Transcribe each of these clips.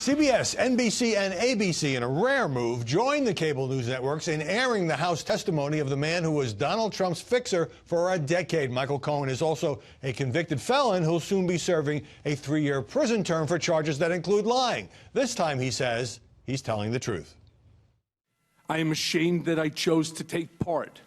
CBS, NBC, and ABC, in a rare move, joined the cable news networks in airing the House testimony of the man who was Donald Trump's fixer for a decade. Michael Cohen is also a convicted felon who'll soon be serving a 3-year prison term for charges that include lying. This time, he says, he's telling the truth. I am ashamed that I chose to take part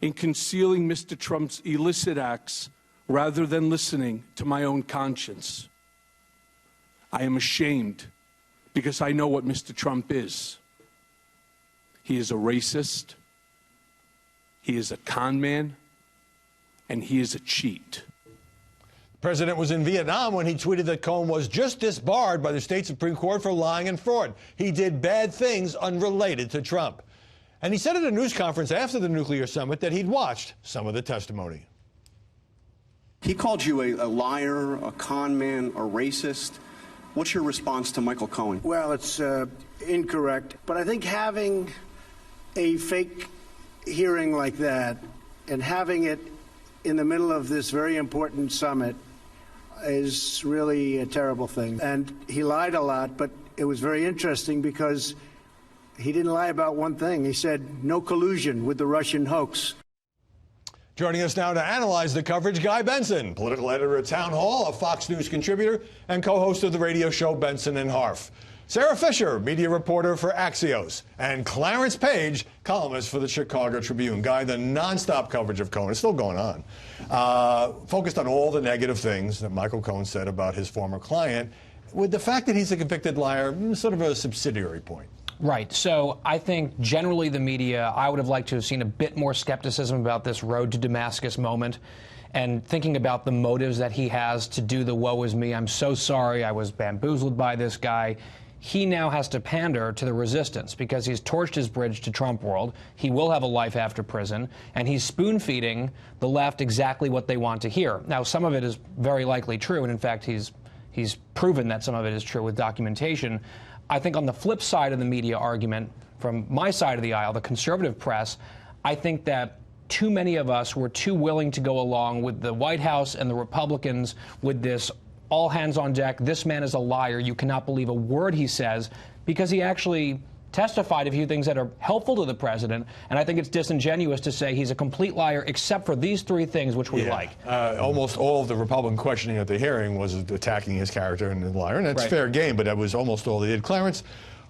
in concealing Mr. Trump's illicit acts rather than listening to my own conscience. I am ashamed because I know what Mr. Trump is. He is a racist, he is a con man, and he is a cheat. The president was in Vietnam when he tweeted that Cohen was just disbarred by the state Supreme Court for lying and fraud. He did bad things unrelated to Trump. And he said at a news conference after the nuclear summit that he'd watched some of the testimony. He called you a liar, a con man, a racist. What's your response to Michael Cohen? Well, it's incorrect. But I think having a fake hearing like that and having it in the middle of this very important summit is really a terrible thing. And he lied a lot, but it was very interesting because he didn't lie about one thing. He said no collusion with the Russian hoax. Joining us now to analyze the coverage, Guy Benson, political editor at Town Hall, a Fox News contributor, and co-host of the radio show Benson and Harf. Sarah Fisher, media reporter for Axios, and Clarence Page, columnist for the Chicago Tribune. Guy, the nonstop coverage of Cohen is still going on, focused on all the negative things that Michael Cohen said about his former client, with the fact that he's a convicted liar sort of a subsidiary point. Right. So I think generally the media, I would have liked to have seen a bit more skepticism about this road to Damascus moment and thinking about the motives that he has to do the woe is me. I'm so sorry. I was bamboozled by this guy. He now has to pander to the resistance because he's torched his bridge to Trump world. He will have a life after prison, and he's spoon-feeding the left exactly what they want to hear. Now, some of it is very likely true, and in fact, he's proven that some of it is true with documentation. I think on the flip side of the media argument, from my side of the aisle, the conservative press, I think that too many of us were too willing to go along with the White House and the Republicans with this all hands on deck, this man is a liar, you cannot believe a word he says, because he actually testified a few things that are helpful to the president, and I think it's disingenuous to say he's a complete liar except for these 3 things which we like. Almost all of the Republican questioning at the hearing was attacking his character and the liar, and that's fair game, but that was almost all they did. Clarence,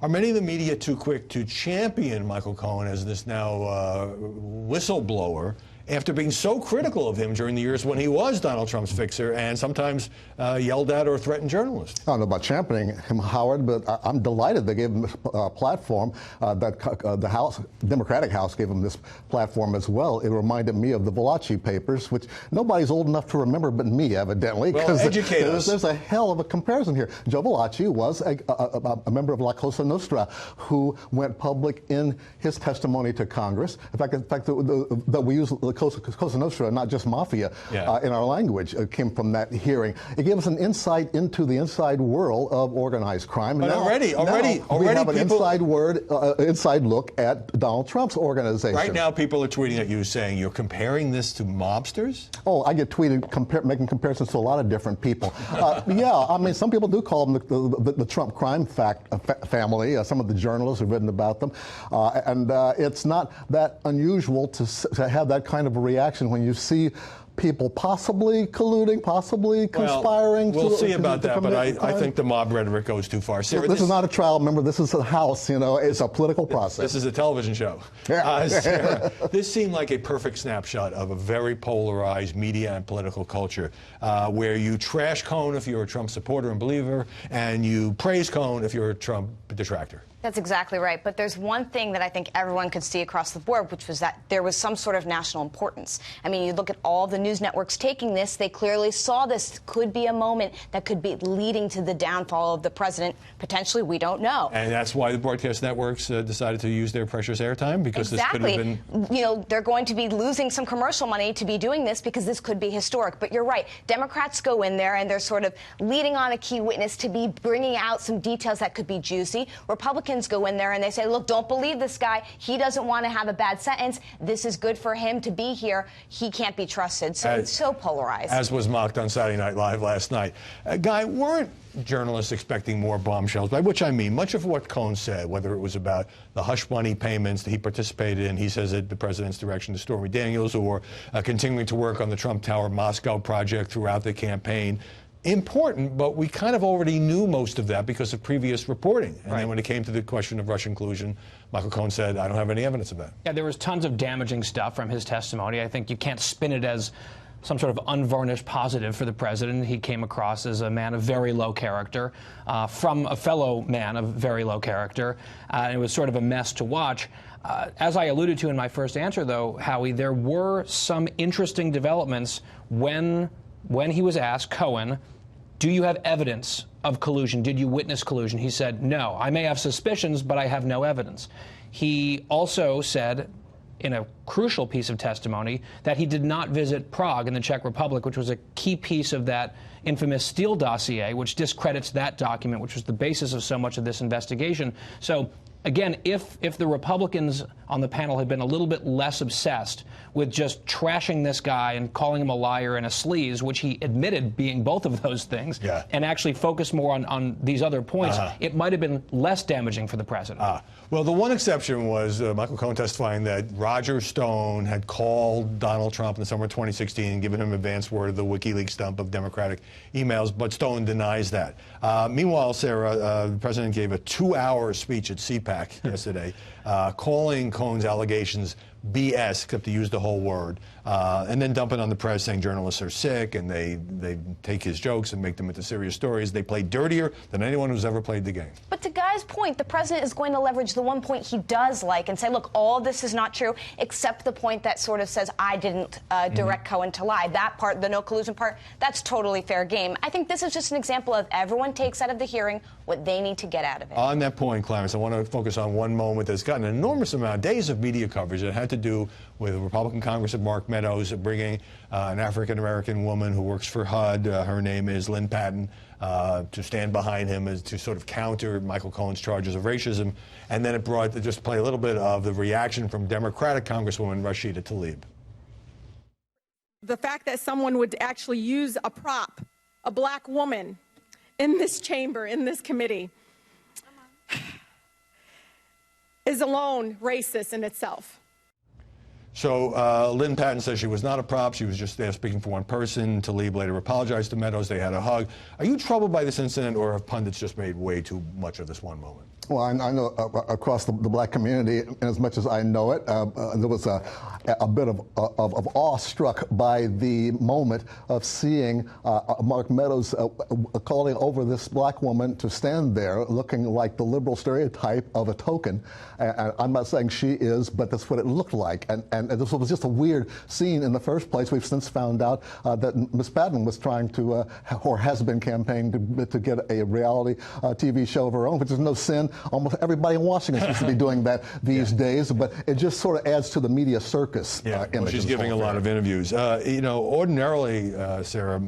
are many of the media too quick to champion Michael Cohen as this now whistleblower after being so critical of him during the years when he was Donald Trump's fixer and sometimes yelled at or threatened journalists? I don't know about championing him, Howard, but I'm delighted they gave him a platform. The House, Democratic House gave him this platform as well. It reminded me of the Valachi papers, which nobody's old enough to remember but me, evidently. Well, educate us. There's a hell of a comparison here. Joe Valachi was a member of La Cosa Nostra who went public in his testimony to Congress. In fact, that we use Cosa Nostra, not just mafia, in our language, came from that hearing. It gave us an insight into the inside world of organized crime. But already we have an inside look at Donald Trump's organization. Right now, people are tweeting at you saying you're comparing this to mobsters? Oh, I get tweeted making comparisons to a lot of different people. Yeah, I mean, some people do call them the Trump crime family. Some of the journalists have written about them. And it's not that unusual to have that kind of a reaction when you see people possibly colluding, possibly conspiring. We'll see about that, but I think the mob rhetoric goes too far. Sarah, this is not a trial. Remember, this is a House. You know, it's a political process. This is a television show. Sarah, this seemed like a perfect snapshot of a very polarized media and political culture, where you trash Cohen if you're a Trump supporter and believer, and you praise Cohen if you're a Trump detractor. That's exactly right. But there's one thing that I think everyone could see across the board, which was that there was some sort of national importance. I mean, you look at all the news networks taking this, they clearly saw this could be a moment that could be leading to the downfall of the president. Potentially, we don't know. And that's why the broadcast networks decided to use their precious airtime, because this could have been... You know, they're going to be losing some commercial money to be doing this because this could be historic. But you're right. Democrats go in there and they're sort of leading on a key witness to be bringing out some details that could be juicy. Republicans go in there and they say, look, don't believe this guy. He doesn't want to have a bad sentence. This is good for him to be here. He can't be trusted. So it's so polarized. As was mocked on Saturday Night Live last night. Guy, weren't journalists expecting more bombshells? By which I mean much of what Cohen said, whether it was about the hush money payments that he participated in, he says at the president's direction to Stormy Daniels, or continuing to work on the Trump Tower Moscow project throughout the campaign. Important, but we kind of already knew most of that because of previous reporting. And then when it came to the question of Russian collusion, Michael Cohen said, I don't have any evidence of that. Yeah, there was tons of damaging stuff from his testimony. I think you can't spin it as some sort of unvarnished positive for the president. He came across as a man of very low character, from a fellow man of very low character. It was sort of a mess to watch. As I alluded to in my first answer, though, Howie, there were some interesting developments when he was asked, Cohen, do you have evidence of collusion? Did you witness collusion? He said, no. I may have suspicions, but I have no evidence. He also said, in a crucial piece of testimony, that he did not visit Prague in the Czech Republic, which was a key piece of that infamous Steele dossier, which discredits that document, which was the basis of so much of this investigation. So, again, if the Republicans on the panel had been a little bit less obsessed with just trashing this guy and calling him a liar and a sleaze, which he admitted being both of those things, and actually focused more on these other points, it might have been less damaging for the president. Well, the one exception was Michael Cohen testifying that Roger Stone had called Donald Trump in the summer of 2016 and given him advance word of the WikiLeaks dump of Democratic emails, but Stone denies that. Meanwhile, Sarah, the president gave a 2-hour speech at CPAC yesterday, calling Cohen's allegations BS, except to use the whole word, and then dumping on the press, saying journalists are sick and they take his jokes and make them into serious stories. They play dirtier than anyone who's ever played the game. But to Guy's point, the president is going to leverage the one point he does like and say, look, all this is not true, except the point that sort of says, I didn't direct Cohen to lie. That part, the no collusion part, that's totally fair game. I think this is just an example of everyone takes out of the hearing what they need to get out of it. On that point, Clarence, I want to focus on one moment that's gotten an enormous amount of days of media coverage that had to do with a Republican Congressman Mark Meadows bringing an African-American woman who works for HUD, her name is Lynn Patton, to stand behind him as to sort of counter Michael Cohen's charges of racism. And then it brought, just play a little bit of the reaction from Democratic Congresswoman Rashida Tlaib. The fact that someone would actually use a prop, a black woman, in this chamber, in this committee, is alone racist in itself. So Lynn Patton says she was not a prop. She was just there speaking for one person. Tlaib later apologized to Meadows. They had a hug. Are you troubled by this incident, or have pundits just made way too much of this one moment? Well, I know across the black community, as much as I know it, there was a bit of awe struck by the moment of seeing Mark Meadows calling over this black woman to stand there looking like the liberal stereotype of a token. And I'm not saying she is, but that's what it looked like. And this was just a weird scene in the first place. We've since found out that Ms. Patton was trying to, or has been campaigning to get a reality TV show of her own, which is no sin. Almost everybody in Washington seems to be doing that these days, but it just sort of adds to the media circus image. Well, she's giving a lot of interviews. You know, ordinarily, Sarah,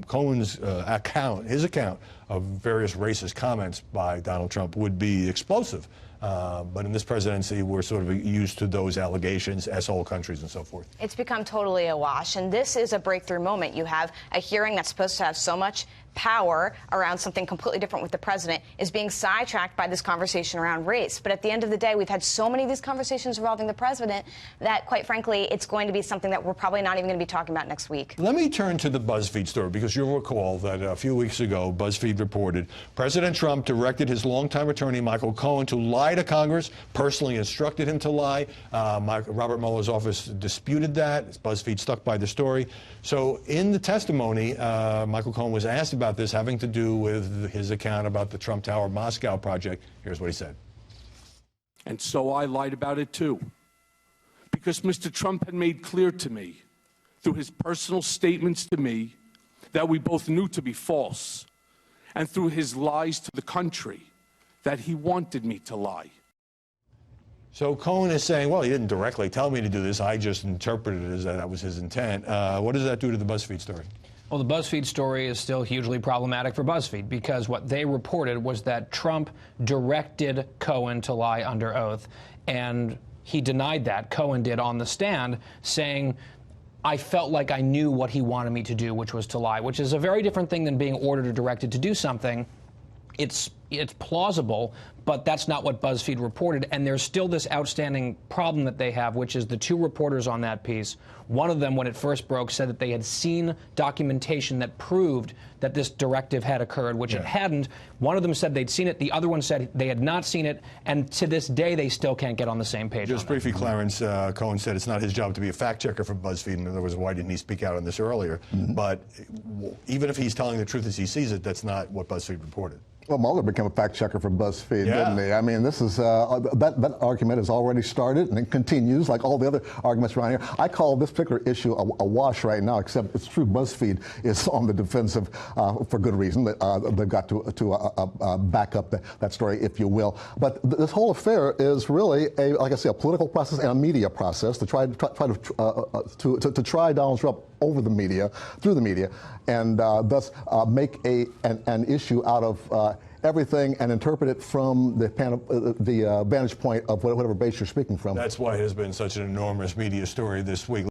Cohen's his account of various racist comments by Donald Trump would be explosive. But in this presidency, we're sort of used to those allegations, asshole countries and so forth. It's become totally a wash, and this is a breakthrough moment. You have a hearing that's supposed to have so much power around something completely different with the president is being sidetracked by this conversation around race. But at the end of the day, we've had so many of these conversations involving the president that, quite frankly, it's going to be something that we're probably not even going to be talking about next week. Let me turn to the BuzzFeed story, because you'll recall that a few weeks ago, BuzzFeed reported President Trump directed his longtime attorney, Michael Cohen, to lie to Congress, personally instructed him to lie. Robert Mueller's office disputed that. BuzzFeed stuck by the story. So in the testimony, Michael Cohen was asked about this having to do with his account about the Trump Tower Moscow project. Here's what he said. And so I lied about it too, because Mr. Trump had made clear to me through his personal statements to me that we both knew to be false, and through his lies to the country that he wanted me to lie. So Cohen is saying, well, he didn't directly tell me to do this. I just interpreted it as that was his intent. What does that do to the BuzzFeed story? Well, the BuzzFeed story is still hugely problematic for BuzzFeed, because what they reported was that Trump directed Cohen to lie under oath, and he denied that. Cohen did on the stand, saying, I felt like I knew what he wanted me to do, which was to lie, which is a very different thing than being ordered or directed to do something. It's plausible, but that's not what BuzzFeed reported. And there's still this outstanding problem that they have, which is the two reporters on that piece. One of them, when it first broke, said that they had seen documentation that proved that this directive had occurred, which it hadn't. One of them said they'd seen it. The other one said they had not seen it. And to this day, they still can't get on the same page. Just briefly, Clarence, Cohen said it's not his job to be a fact checker for BuzzFeed. In other words, why didn't he speak out on this earlier? But even if he's telling the truth as he sees it, that's not what BuzzFeed reported. Well, Mueller became a fact checker for BuzzFeed, didn't he? I mean, this is that argument has already started and it continues, like all the other arguments around here. I call this particular issue a wash right now, except it's true BuzzFeed is on the defensive for good reason. They've got to back up that story, if you will. But this whole affair is really like I say, a political process and a media process to try Donald Trump over the media, through the media, and thus make an issue out of everything and interpret it from the vantage point of whatever base you're speaking from. That's why it has been such an enormous media story this week.